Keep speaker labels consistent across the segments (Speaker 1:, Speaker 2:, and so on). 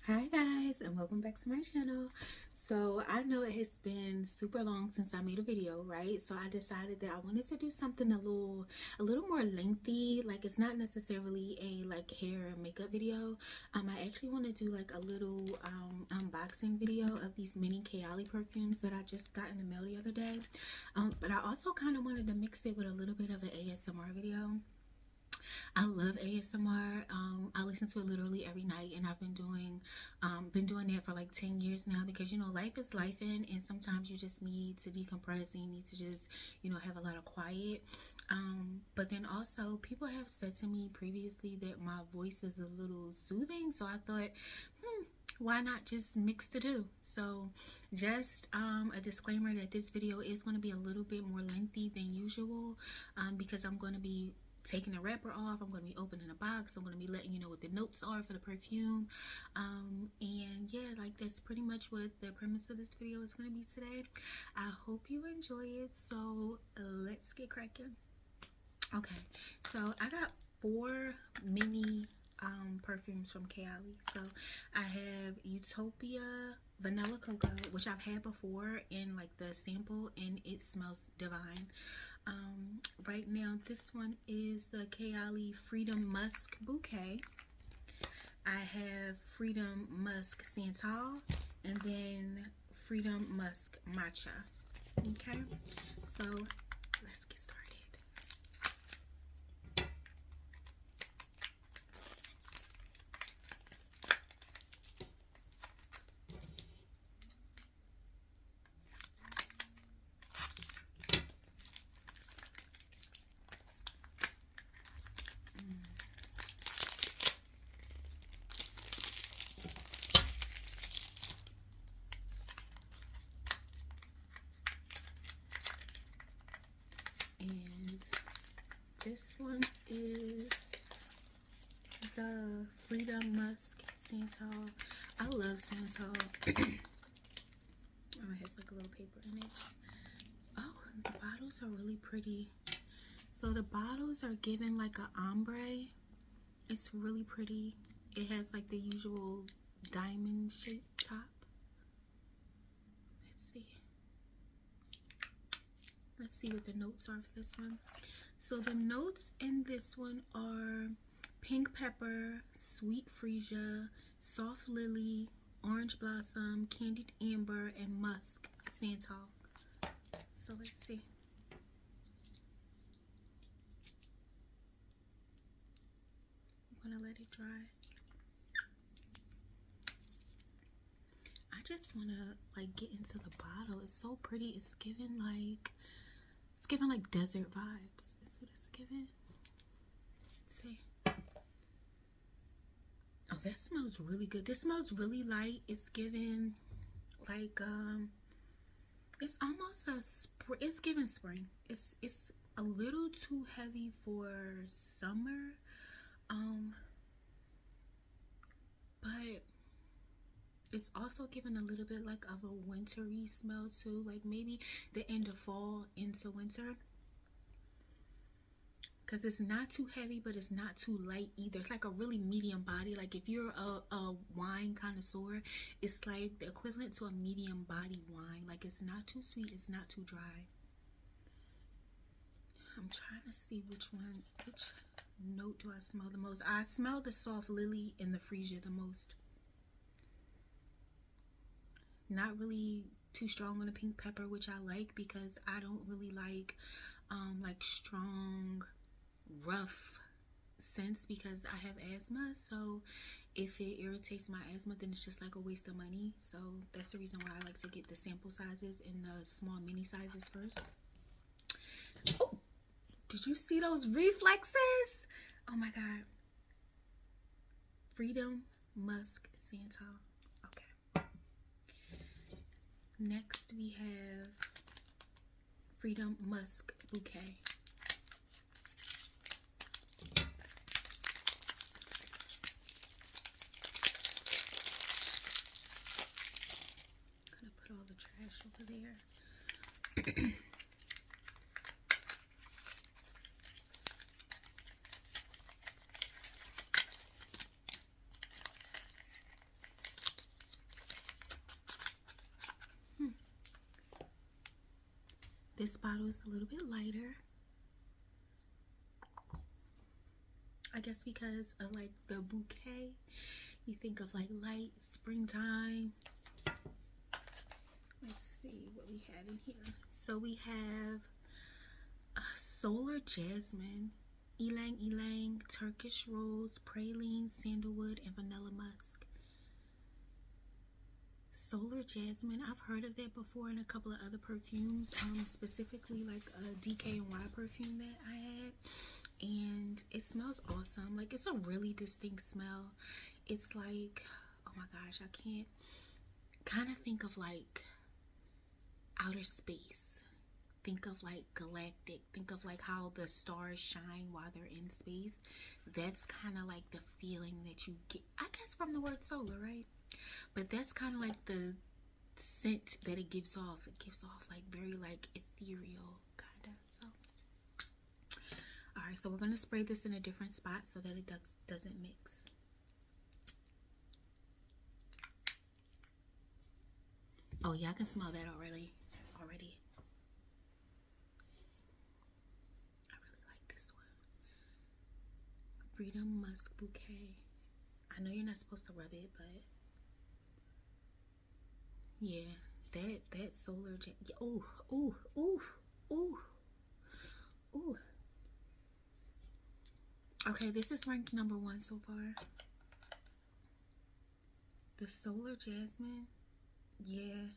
Speaker 1: Hi guys, and welcome back to my channel. So I know it has been super long since I made a video, right? So I decided that I wanted to do something a little more lengthy. Like, it's not necessarily a like hair and makeup video. I actually want to do like a little unboxing video of these mini Kayali perfumes that I just got in the mail the other day. But I also kind of wanted to mix it with a little bit of an ASMR video. I love ASMR. I listen to it literally every night, and I've been doing that for like 10 years now, because life is life, and sometimes you just need to decompress and you need to just have a lot of quiet. But then also, people have said to me previously that my voice is a little soothing, so I thought, why not just mix the two? So just a disclaimer that this video is going to be a little bit more lengthy than usual, because I'm going to be taking the wrapper off. I'm going to be opening a box. I'm going to be letting you know what the notes are for the perfume. And yeah, like, that's pretty much what the premise of this video is going to be today. I hope you enjoy it. So let's get cracking. Okay, so I got 4 mini perfumes from Kayali. So I have Utopia Vanilla Cocoa, which I've had before in like the sample, and it smells divine. Right now, this one is the Kayali Freedom Musk Bouquet. I have Freedom Musk Santal, and then Freedom Musk Matcha. Okay, so let's get started. And this one is the Freedom Musk Santal. I love Santal. Oh, it has like a little paper in it. Oh, the bottles are really pretty. So the bottles are given like a ombre. It's really pretty. It has like the usual diamond shaped top. Let's see. Let's see what the notes are for this one. So the notes in this one are pink pepper, sweet freesia, soft lily, orange blossom, candied amber, and musk santal. So let's see. I'm gonna let it dry. I just wanna like get into the bottle. It's so pretty. It's giving like desert vibes. That's what it's giving. Let's see. Oh, that smells really good. This smells really light. It's giving like it's almost it's giving spring. It's a little too heavy for summer. But it's also giving a little bit like of a wintry smell too, like maybe the end of fall into winter, because it's not too heavy but it's not too light either. It's like a really medium body. Like, if you're a wine connoisseur, it's like the equivalent to a medium body wine. Like, it's not too sweet, it's not too dry. I'm trying to see which note do I smell the most. I smell the soft lily and the freesia the most. Not really too strong on the pink pepper, which I like because I don't really like strong, rough scents, because I have asthma. So if it irritates my asthma, then it's just like a waste of money. So that's the reason why I like to get the sample sizes and the small mini sizes first. Oh, did you see those reflexes? Oh my god. Freedom Musk Santal. Okay. Next we have Freedom Musk Bouquet. I'm gonna put all the trash over there. This bottle is a little bit lighter. I guess because of like the bouquet, you think of like light springtime. Let's see what we have in here. So we have solar jasmine, ylang ylang, Turkish rose, praline, sandalwood, and vanilla musk. Solar jasmine, I've heard of that before in a couple of other perfumes, specifically like a DKNY perfume that I had, and it smells awesome. Like, it's a really distinct smell. It's like, oh my gosh, I can't kind of think of like outer space. Think of like galactic. Think of like how the stars shine while they're in space. That's kind of like the feeling that you get, I guess, from the word solar, right? But that's kind of like the scent that it gives off. It gives off like very like ethereal kind of. So, all right, so we're going to spray this in a different spot so that it doesn't mix. Oh yeah, I can smell that already. I really like this one. Freedom Musk Bouquet. I know you're not supposed to rub it, but yeah, that solar ooh, ooh, ooh, ooh, ooh. Okay, this is ranked #1 so far. The solar jasmine, yeah,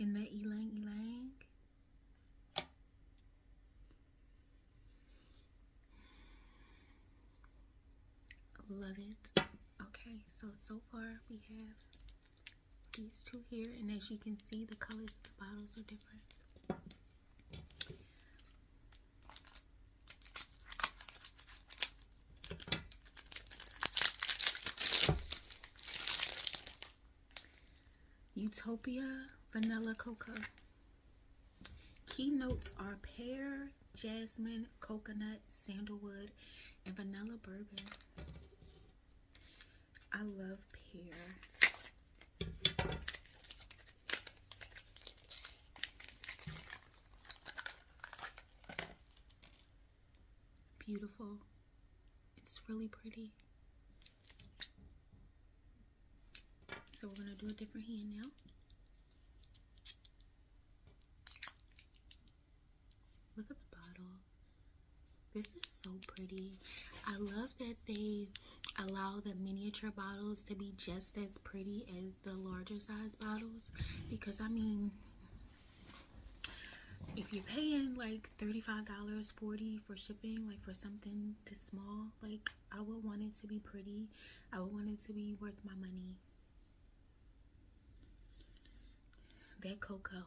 Speaker 1: and that ylang ylang. Love it. Okay, so far we have these two here, and as you can see, the colors of the bottles are different. Utopia Vanilla Coco. Key notes are pear, jasmine, coconut, sandalwood, and vanilla bourbon. I love pear. Beautiful. It's really pretty. So we're gonna do a different hand now. Look at the bottle. This is so pretty. I love that they allow the miniature bottles to be just as pretty as the larger size bottles, because I mean, if you're paying like $35, $40 for shipping, like for something this small, like I would want it to be pretty. I would want it to be worth my money. That cocoa,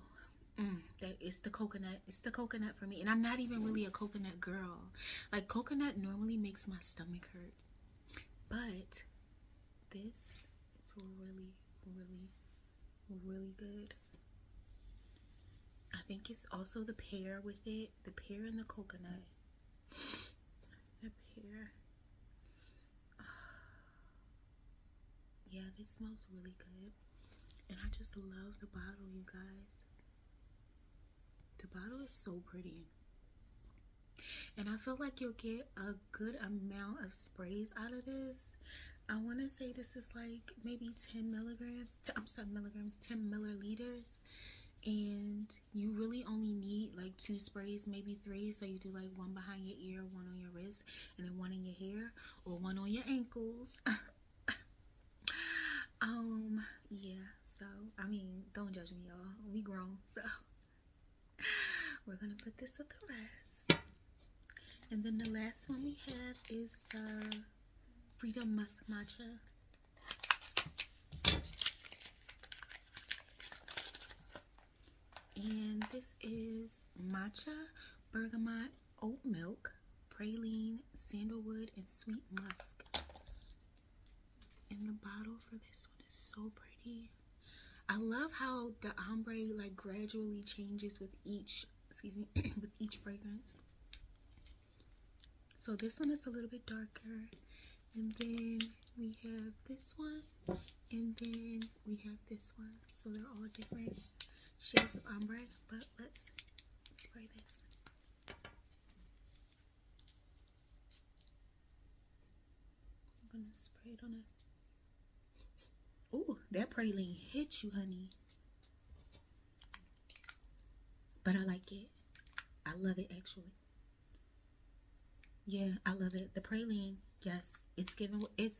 Speaker 1: that is the coconut. It's the coconut for me, and I'm not even really a coconut girl. Like, coconut normally makes my stomach hurt, but this is really, really, really good. I think it's also the pear with it, the pear and the coconut. The pear. Yeah, this smells really good. And I just love the bottle, you guys. The bottle is so pretty. And I feel like you'll get a good amount of sprays out of this. I want to say this is like maybe 10 milligrams. I'm sorry, milligrams, 10 milliliters. And you really only need like 2 sprays, maybe 3. So you do like one behind your ear, one on your wrist, and then one in your hair, or one on your ankles. Yeah, so I mean, don't judge me, y'all. We grown, so we're gonna put this with the rest. And then the last one we have is the Freedom Musk Matcha. And this is matcha, bergamot, oat milk, praline, sandalwood, and sweet musk. And the bottle for this one is so pretty. I love how the ombre like gradually changes with each, excuse me, with each fragrance. So this one is a little bit darker, and then we have this one, and then we have this one. So they're all different shades of ombre, but let's spray this. I'm gonna spray it on it. Ooh, that praline hit you, honey. But I like it. I love it, actually. Yeah, I love it. The praline, yes, it's giving. It's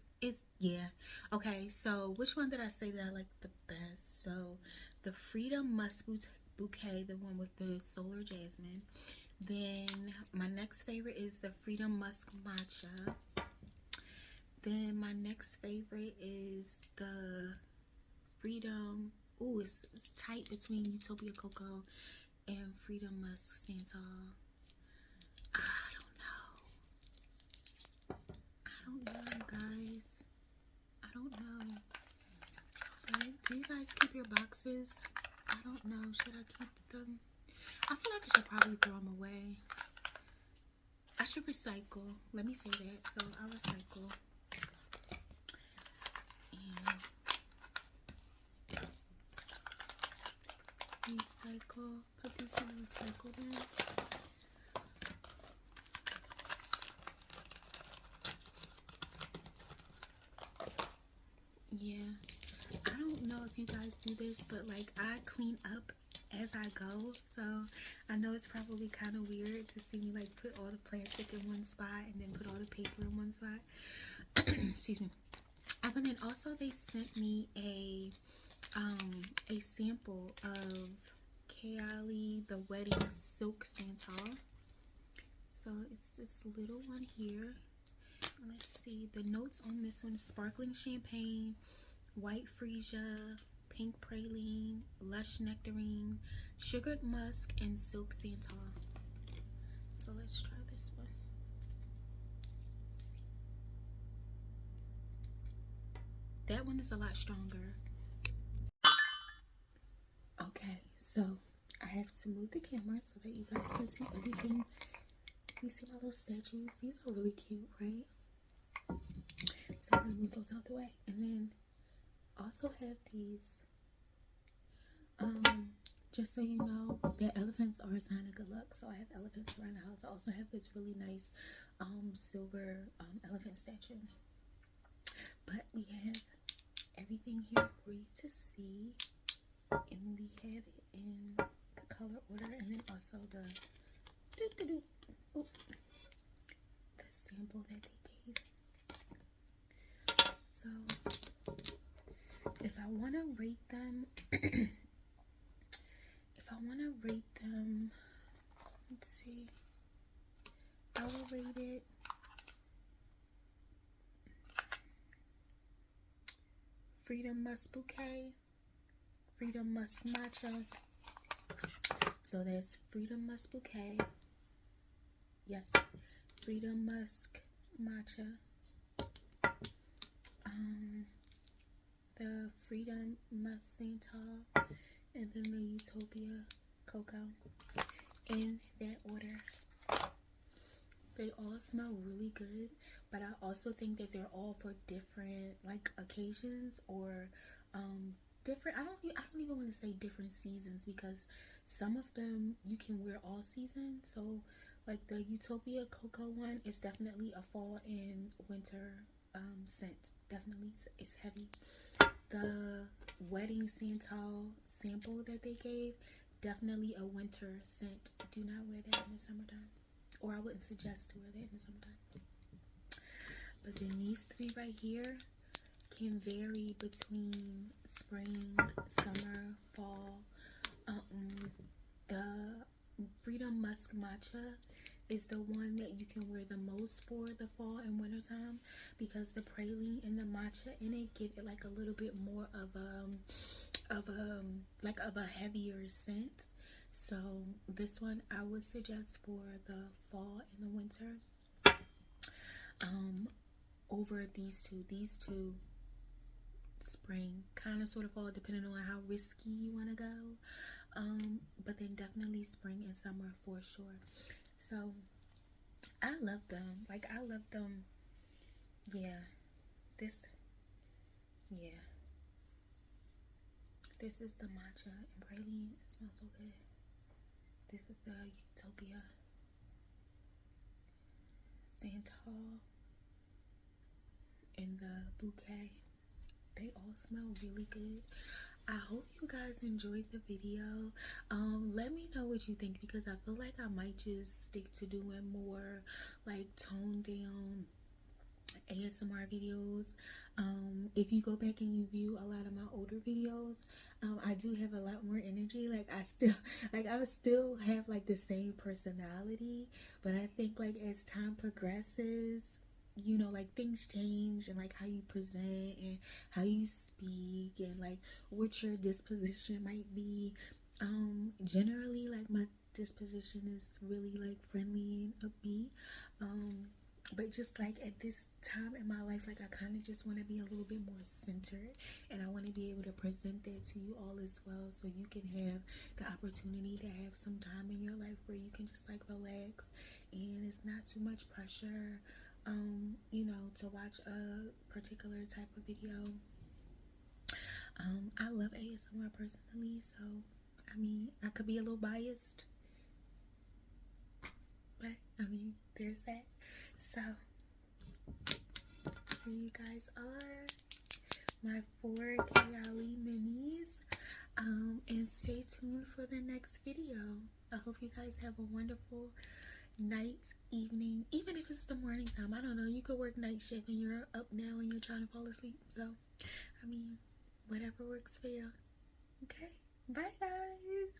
Speaker 1: yeah. Okay, so which one did I say that I like the best? So, the Freedom Musk Bouquet, the one with the solar jasmine. Then my next favorite is the Freedom Musk Matcha. Then my next favorite is the Freedom. Ooh, it's tight between Utopia Coco and Freedom Musk Santal. I don't know, guys. I don't know. But do you guys keep your boxes? I don't know. Should I keep them? I feel like I should probably throw them away. I should recycle. Let me say that. So I'll recycle. And recycle. Put these in the recycle bin. Yeah. I don't know if you guys do this, but like I clean up as I go, so I know it's probably kind of weird to see me like put all the plastic in one spot and then put all the paper in one spot. Excuse me. But then also they sent me a sample of Kayali the Wedding Silk Santal. So it's this little one here. Let's see, the notes on this one: sparkling champagne, white freesia, pink praline, lush nectarine, sugared musk, and silk santal. So let's try this one. That one is a lot stronger. Okay, so I have to move the camera so that you guys can see everything. You see my little statues? These are really cute, right? So I'm gonna move those out the way, and then also have these. Just so you know, that elephants are a sign of good luck. So I have elephants around the house. I also have this really nice silver elephant statue. But we have everything here for you to see, and we have it in the color order, and then also the sample that they gave. So if I want to rate them, let's see, I will rate it Freedom Musk Bouquet, Freedom Musk Matcha. So that's Freedom Musk Bouquet, yes, Freedom Musk Matcha, the Freedom Musk Santal, and then the Utopia Coco, in that order. They all smell really good, but I also think that they're all for different like occasions or different. I don't even want to say different seasons, because some of them you can wear all season. So like the Utopia Coco one is definitely a fall and winter scent. Definitely, it's heavy. The Wedding Santal sample that they gave, definitely a winter scent. Do not wear that in the summertime, or I wouldn't suggest to wear that in the summertime. But then these three right here can vary between spring, summer, fall. The Freedom Musk Matcha is the one that you can wear the most for the fall and winter time, because the praline and the matcha in it give it like a little bit more of a heavier scent. So this one I would suggest for the fall and the winter over these two spring, kind of sort of fall, depending on how risky you want to go, but then definitely spring and summer for sure. So I love them. Like, I love them. Yeah, this is the matcha and praline. It smells so good. This is the Utopia santal and the bouquet. They all smell really good. I hope you guys enjoyed the video. Let me know what you think, because I feel like I might just stick to doing more like toned down ASMR videos. If you go back and you view a lot of my older videos, I do have a lot more energy. Like I still have like the same personality, but I think like as time progresses, you know, like things change, and like how you present and how you speak and like what your disposition might be. Generally like my disposition is really like friendly and upbeat. But just like at this time in my life, like I kind of just want to be a little bit more centered, and I want to be able to present that to you all as well, so you can have the opportunity to have some time in your life where you can just like relax and it's not too much pressure, you know, to watch a particular type of video. I love ASMR personally, so I mean I could be a little biased, but I mean there's that. So here you guys are, my 4 Kayali minis. And stay tuned for the next video. I hope you guys have a wonderful night, evening, even if it's the morning time. I don't know, you could work night shift and you're up now and you're trying to fall asleep. So I mean, whatever works for you. Okay, bye guys.